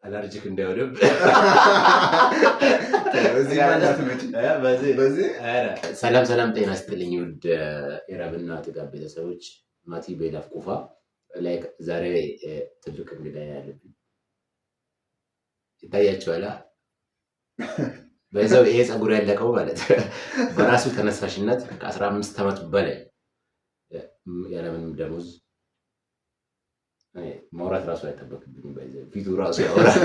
አለርጂክ እንዳይሆንም ሰላም ጤና ይስጥልኝ ውድ የራብና ጥጋብ ቤተሰቦች ማቲ በይላፍ ቁፋ ላይክ ዛሬ ትልቅ እንግዳ ያለብኝ ይታያችኋል በዛው ይሄ ፀጉር ያለቀው ማለት በራሱ ተነሳሽነት ከ15 ዓመት በላይ ያለምንም ደሞዝ ማውራት ራሱ አይተበክብኝ በዚህ ፊቱ ራሱ ያወራል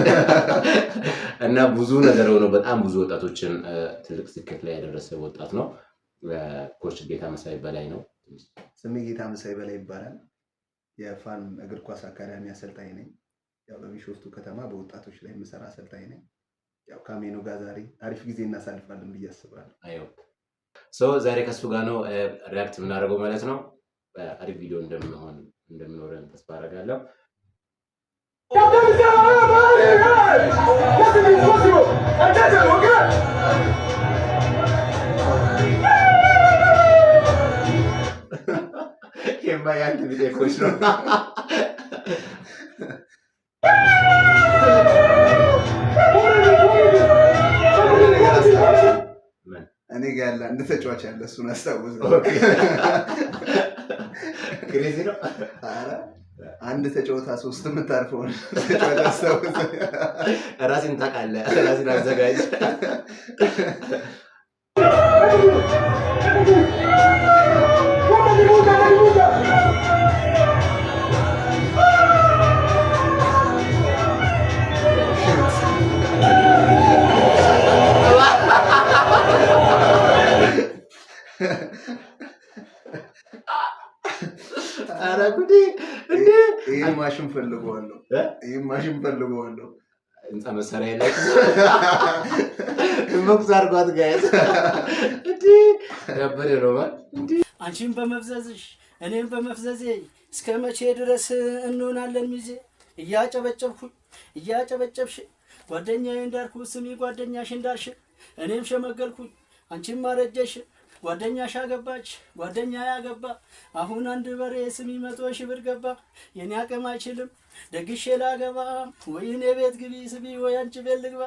እና ብዙ ነገር ሆኖ በጣም ብዙ ወጣቶችን ትልቅ ስኬት ላይ ያደረሰ ወጣት ነው። ኮች ጌታ መሳይ በላይ ነው። ስሜ ጌታ መሳይ በላይ ይባላል። የፋን እግር ኳስ አካዳሚ አሰልጣኝ ነኝ። ያው በቢሾፍቱ ከተማ በወጣቶች ላይ የምሰራ አሰልጣኝ ነኝ። ያው ካሜኖ ጋር ዛሬ አሪፍ ጊዜ እናሳልፋለን ብዬ አስባለሁ። ዛሬ ከሱ ጋር ነው ሪአክት የምናደርገው ማለት ነው። አሪፍ ቪዲዮ እንደምኖረን ተስፋ አደርጋለሁ። የማያንተ ቪዲዮች ነው። እኔ ጋር ያለ አንድ ተጫዋች ያለ እሱን አስታውስ። ክሬዚ ነው። አንድ ተጫዋታ 3 የምታርፈውን ተጫዋች አስታውስ። ራስን ታውቃለህ፣ ራስን አዘጋጅ። ይሄን ማሽን ፈልገዋለሁ። እንፃ መሳሪያ ላይ ሞክስ አድርጓት ጋይስ ያበደ ነው ማለት አንቺን በመፍዘዝሽ እኔም በመፍዘዜ እስከ መቼ ድረስ እንሆናለን ሚዜ? እያጨበጨብሽ ጓደኛዬ እንዳልኩ ስሚ ጓደኛሽ እንዳልሽ እኔም ሸመገልኩኝ አንቺም ማረጀሽ። ጓደኛሽ አገባች ጓደኛ ያገባ አሁን አንድ በሬ ስሚ 100,000 ብር ገባ። የኔ አቅም አይችልም ደግሼ ላገባ ወይ እኔ ቤት ግቢ ስቢ ወይ አንቺ ቤት ልግባ።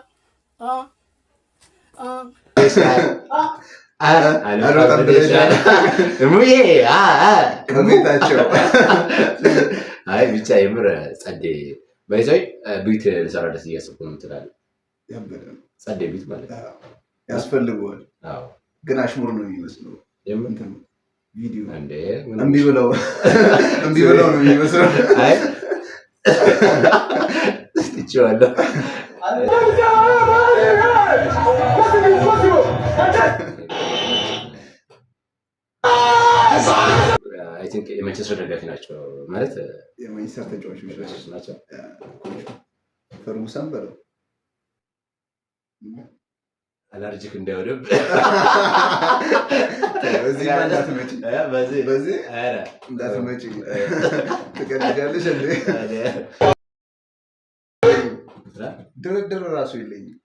አይ ብቻ የምር ጸዴ ባይዘይ ቢት ልሰራ ደስ እያሰብኩ ነው ትላለህ። ጸዴ ቢት ማለት ያስፈልገዋል። አዎ ግን አሽሙር ነው የሚመስለው። የምንተም ቪዲዮ እንዴ እምቢ ብለው ነው የሚመስለው። አይ ትችዋለህ። አይ ቲንክ የማንቸስተር ደጋፊ ናቸው ማለት የማንቸስተር ተጫዋቾች ናቸው። ፈርጉሰን በለው አለርጂክ እንዳይሆንም በዚህ እንዳትመጪ ትቀልጃለሽ እንዴ? ድርድር እራሱ የለኝም።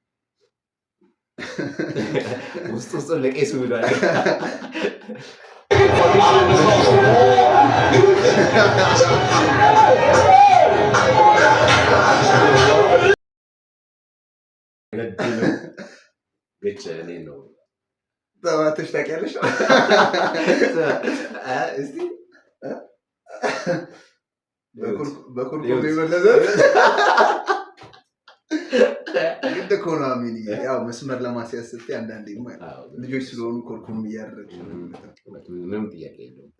ውስጥ ለቄሱ ብሏል። ብቻ እኔ ነው በማተሽ ታውቂያለሽ? እስቲ በኩርኩም የመለዘ ግድ እኮ ነው። አሚን ያው መስመር ለማስያዝ ስትይ አንዳንዴ ልጆች ስለሆኑ ኩርኩም እያደረግሽ ምንም ጥያቄ የለውም።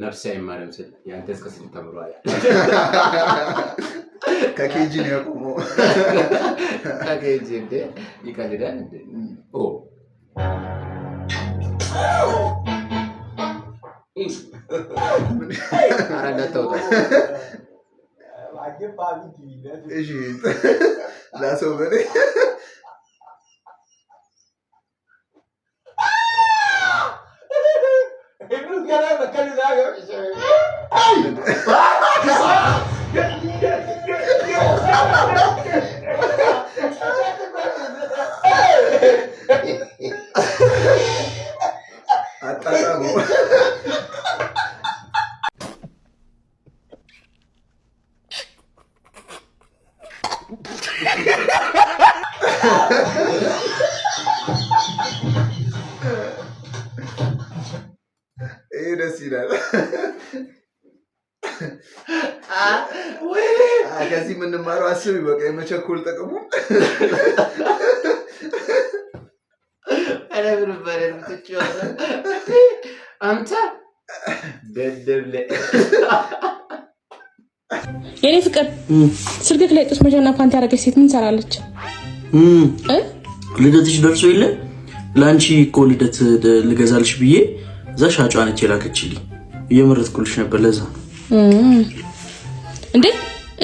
ነፍሴ አይማርም ስል ያንተ እስከ ስንት ተምሯል? ከኬጂ ነው ያቆመው። ከኬጂ እንደ ይቀልዳል እንደ ኦ ኧረ እንዳታወጣ። እሺ ላሰው በኔ አጣጣሙ ይሄ ደስ ይላል። ከዚህ የምንማረው አስብ በቃ የመቸኮል ጥቅሙ አንተ ደደብለ የኔ ፍቅር ስልክክ ላይ ጡት መጃና ፓንቲ ያደረገች ሴት ምን ሰራለች? ልደትሽ ደርሶ የለ ለአንቺ እኮ ልደት ልገዛልሽ ብዬ እዛ ሻጯ ነች የላከችልኝ። እየመረጥኩልሽ ነበር ለዛ እንዴ።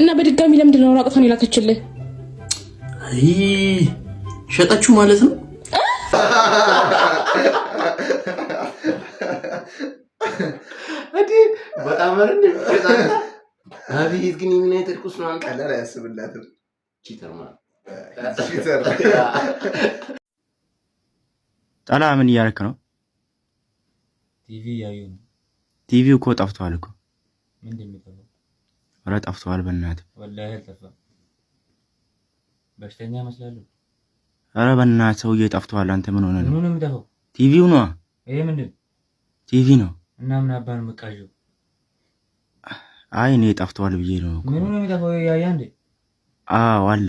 እና በድጋሚ ለምንድን ነው ራቁቷን የላከችልህ? አይ ሸጣችሁ ማለት ነው። አዲ በጣም አረንደ አቤት ግን ምን አይነት ቁስ ነው? ቀላል አያስብላትም። ቺተር ማለት ቺተር። ጠላ ምን እያደረክ ነው? ቲቪ ያዩ ነው። ቲቪው እኮ ጠፍቷል እኮ። ምንድን ነው የሚጠፋው? ኧረ ጠፍቷል በእናትህ። ወላሂ አልጠፋም። በሽተኛ እመስላለሁ። ኧረ በእናትህ ሰውዬ ጠፍቷል። አንተ ምን ሆነህ ነው? ምኑ ነው የሚጠፋው? ቲቪው ነው። ይሄ ምንድን ቲቪ ነው እና ምን አባ ነው የምቃዠው? አይ እኔ ጠፍቷል ብዬ ነው እኮ። ምኑ ነው የሚጠፋው? ያያ እንዴ? አዎ አለ።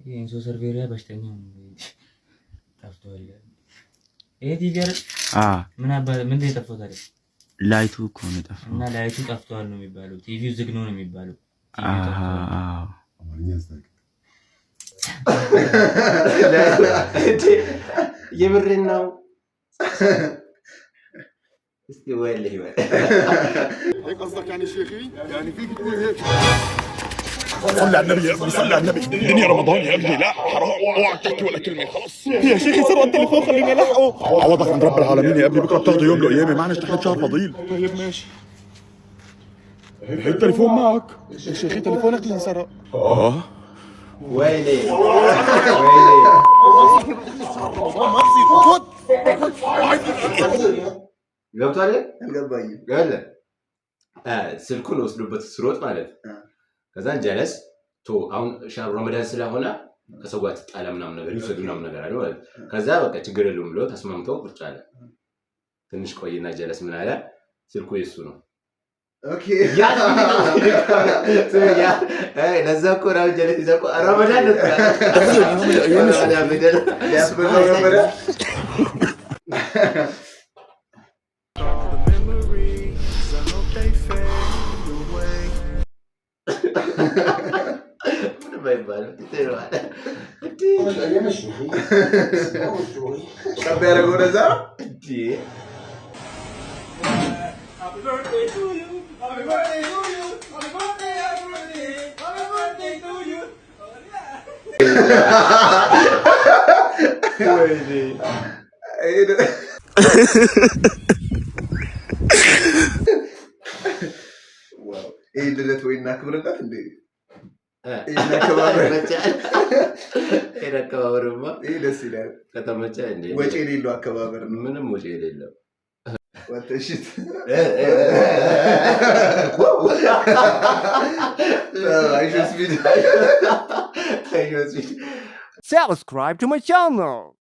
ይሄን ሶ ሰርቬሪያ በሽተኛ ነው ጠፍቷል። ይሄ ቲቪ አይደል? ምን አባ ምን ነው የጠፋው ታዲያ? ላይቱ እኮ ነው የጠፋው። እና ላይቱ ጠፍቷል ነው የሚባለው። ቲቪው ዝግ ነው የሚባለው። የምሬን ነው። እስቲ ወላሂ هيك قصدك يعني شيخي؟ يعني فيك تقول هيك صلي على النبي يا ابني صلي على النبي الدنيا رمضان يا ابني لا حرام اوعى تحكي ولا كلمه خلص يا شيخي سرقوا التليفون خليني الحقه عوضك عند رب العالمين يا ابني بكره بتاخذوا يوم لايامي معنا اشتغلت شهر فضيل طيب ماشي هي التليفون معك يا شيخي تليفونك اللي انسرق ويلي ገብቷል። አልገባኝም። ያለ ስልኩን ወስዶበት ስሮጥ ማለት ከዛን ጀለስ አሁን ሻር ረመዳን ስለሆነ ከሰው ጋር ተጣላ ምናምን ነገር ይወስድ ምናምን ነገር አለ ማለት ከዛ በቃ ችግር የለውም ብሎ ተስማምተው ቁጭ አለ። ትንሽ ቆይና ጀለስ ምን አለ ስልኩ የሱ ነው። ኦኬ ያ ለዛ እኮ ነው ጀለስ ይዘው ረመዳን ነው ያስበላው ነበር። ቀብ ያደረገው ወደዛ ነው። ይህ ልደት ወይ እናክብርላት እንዴ? አከባበርማ ይህ ደስ ይላል። ከተመቸ እንዴ ወጪ የሌለው አከባበር ነው። ምንም ወጪ የሌለው ወተሽት Subscribe to my channel.